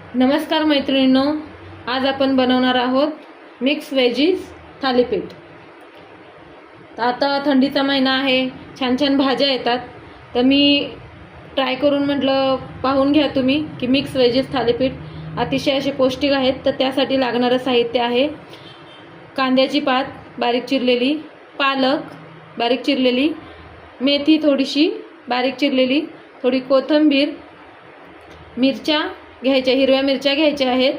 नमस्कार मैत्रिणींनो, आज आपण बनवणार आहोत मिक्स वेजीज थालीपीठ। आता थंडीचा महिना आहे, छान छान भाज्या येतात, तर मी ट्राय करून म्हटलं पाहून घ्या तुम्ही की मिक्स वेजीज थालीपीठ अतिशय असे पौष्टिक आहेत। तर त्यासाठी लागणारं साहित्य आहे कांद्याची पात बारीक चिरलेली, पालक बारीक चिरलेली, मेथी थोडीशी बारीक चिरलेली, थोडी कोथिंबीर, मिरच्या घ्यायच्या, हिरव्या मिरच्या घ्यायच्या आहेत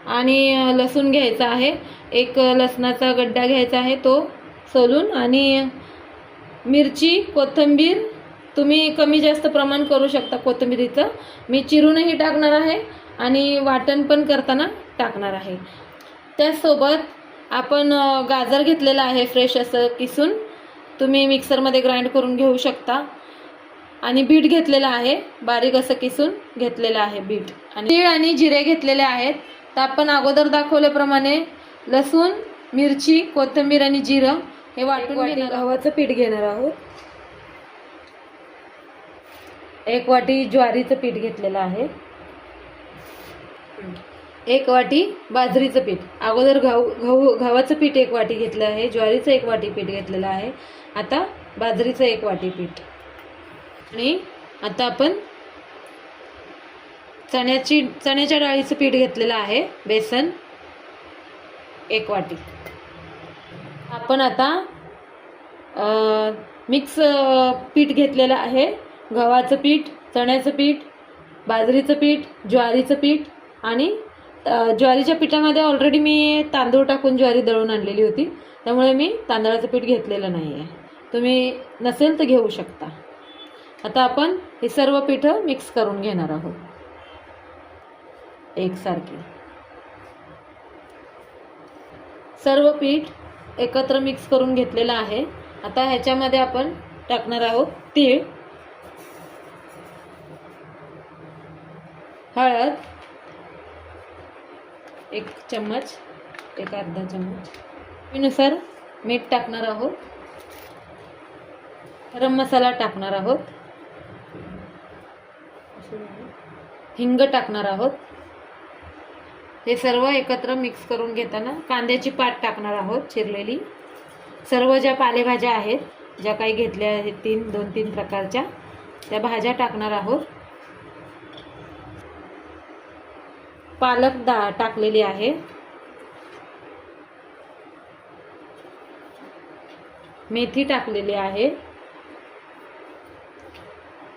आणि लसूण घ्यायचा आहे। एक लसणाचा गड्डा घ्यायचा आहे तो सोलून, आणि मिरची कोथिंबीर तुम्ही कमी जास्त प्रमाण करू शकता कोथिंबीरीचं। मी चिरूनही टाकणार आहे आणि वाटण पण करताना टाकणार आहे। त्यासोबत आपण गाजर घेतलेला आहे फ्रेश असं किसून, तुम्ही मिक्सरमध्ये ग्राइंड करून घेऊ शकता। आणि बीट घेतलेला आहे, बारीक असं किसून घेतलेला आहे बीट, आणि तीळ आणि जिरे घेतलेले आहेत। तर आपण अगोदर दाखवल्याप्रमाणे लसूण, मिरची, कोथिंबीर आणि जिरं हे वाटून घेणार। गव्हाचं पीठ घेणार आहोत, 1 वाटी ज्वारीचं पीठ घेतलेलं आहे, 1 वाटी बाजरीचं पीठ। अगोदर गव्हाचं पीठ 1 वाटी घेतलं आहे, ज्वारीचं 1 वाटी पीठ घेतलेलं आहे, आता बाजरीचं 1 वाटी पीठ। आणि आता आपण चण्याच्या डाळीचं पीठ घेतलेलं आहे, बेसन 1 वाटी। आपण आता मिक्स पीठ घेतलेलं आहे, गव्हाचं पीठ, चण्याचं पीठ, बाजरीचं पीठ, ज्वारीचं पीठ। आणि ज्वारीच्या पिठामध्ये ऑलरेडी मी तांदूळ टाकून ज्वारी दळून आणलेली होती, त्यामुळे मी तांदळाचं पीठ घेतलेलं नाही आहे, तुम्ही नसेल तर घेऊ शकता। आता आपण हे सर्व पीठ मिक्स करून घेणार आहोत एकसारखी। सर्व पीठ एकत्र मिक्स करून घेतलेलं आहे। आता ह्याच्यामध्ये आपण टाकणार आहोत तीळ, हळद 1 चम्मच, 1 अर्धा चम्मच, चवीनुसार मीठ टाकणार आहोत, गरम मसाला टाकणार आहोत, हिंग टाकणार आहोत। हे सर्व एकत्र मिक्स करून घेताना कांद्याची पात टाकणार आहोत चिरलेली। सर्व ज्या पालेभाज्या आहेत, ज्या काही घेतल्या आहेत 2-3 प्रकारच्या, त्या भाज्या टाकणार आहोत। पालक टाकलेली आहे, मेथी टाकलेली आहे,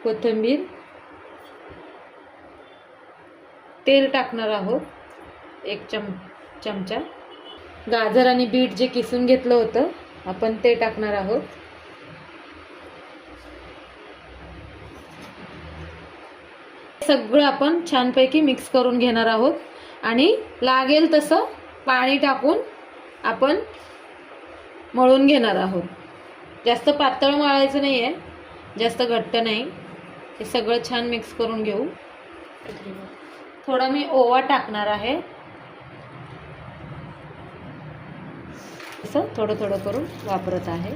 कोथिंबीर, तेल टाकणार आहोत 1 चमचा, गाजर आणि बीट जे किसून घेतलं होतं आपण ते टाकणार आहोत। सगळं आपण छानपैकी मिक्स करून घेणार आहोत आणि लागेल तसं पाणी टाकून आपण मळून घेणार आहोत। जास्त पातळ मळायचं नाही आहे, जास्त घट्ट नाही। हे सगळं छान मिक्स करून घेऊ। थोडा मी ओवा टाकणार आहे, असं थोडं थोडं करून वापरत आहे।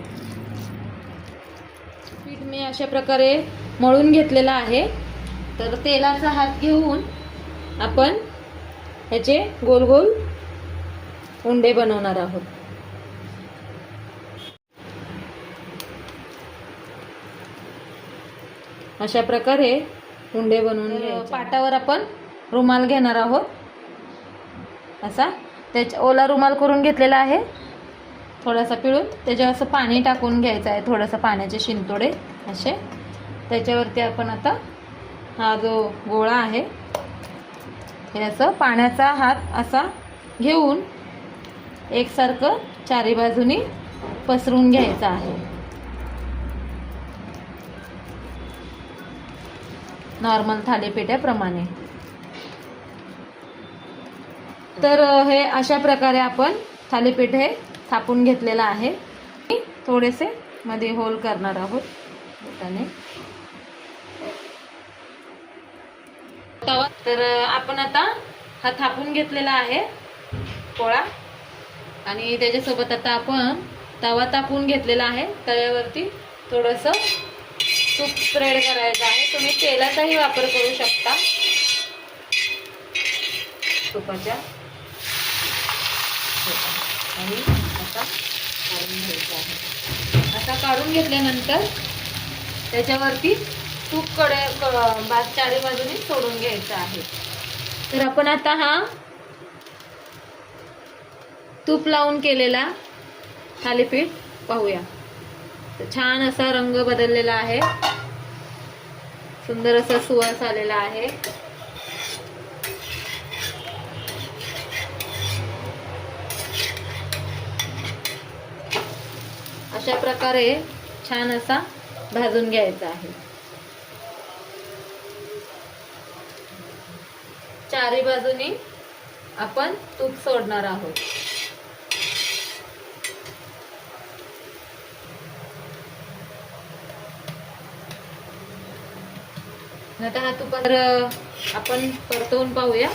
पीठ मी अशा प्रकारे मळून घेतलेलं आहे। तर तेलाचा हात घेऊन आपण ह्याचे गोल गोल उंडे बनवणार आहोत। अशा प्रकारे उंडे बनवून घ्यायचे। पाटावर आपण रुमाल घेणार आहोत, असा त्याच्या ओला रुमाल करून घेतलेला आहे, थोडासा पिळून त्याच्यावर असं पाणी टाकून घ्यायचं आहे, थोडंसं पाण्याचे शिंतोडे असे। त्याच्यावरती आपण आता हा जो गोळा आहे हे असं पाण्याचा हात असा घेऊन एकसारखं चारी बाजूनी पसरून घ्यायचं आहे, नॉर्मल थालीपीठाप्रमाणे। तर हे अशा प्रकारे आपण थालीपीठ हे थापून घेतलेलं आहे। थोडेसे मध्ये होल करणार आहोत बोटाने। तर आपण आता हा थापून घेतलेला आहे पोळा, आणि त्याच्यासोबत आता आपण तवा तापून घेतलेला आहे। तव्यावरती थोडंसं तूप स्प्रेड करायचं आहे, तुम्ही तेलाचाही वापर करू शकता। तुपाच्या. आणि असा काढून घ्यायचा आहे. असा काढून घेतल्यानंतर त्याच्यावरती तूप चारी बाजूने सोडून घ्यायचं आहे. तर आपण आता हा तूप लावून केलेला थालीपीठ पाहूया. तर छान असा रंग बदललेला आहे, सुंदर असा सुवास आलेला आहे. अशा प्रकारे छान असा भाजून घ्यायचा आहे. चारी बाजूनी आपण तूप सोडणार आहोत. आता हा तुपावर आपण परतवून पाहूया.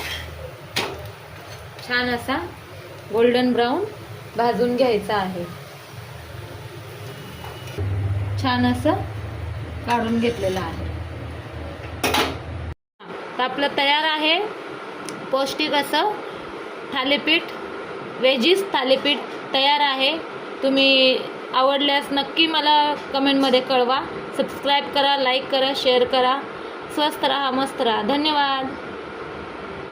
छान असा गोल्डन ब्राऊन भाजून घ्यायचा आहे. छान असं काढून घेतलेलं आहे. तर आपलं तयार आहे पौष्टिक असं थालीपीठ, वेजीस थालीपीठ तयार आहे. तुम्ही आवडल्यास नक्की मला कमेंटमध्ये कळवा. सबस्क्राईब करा, लाईक करा, शेअर करा. स्वस्थ राहा, मस्त राहा. धन्यवाद.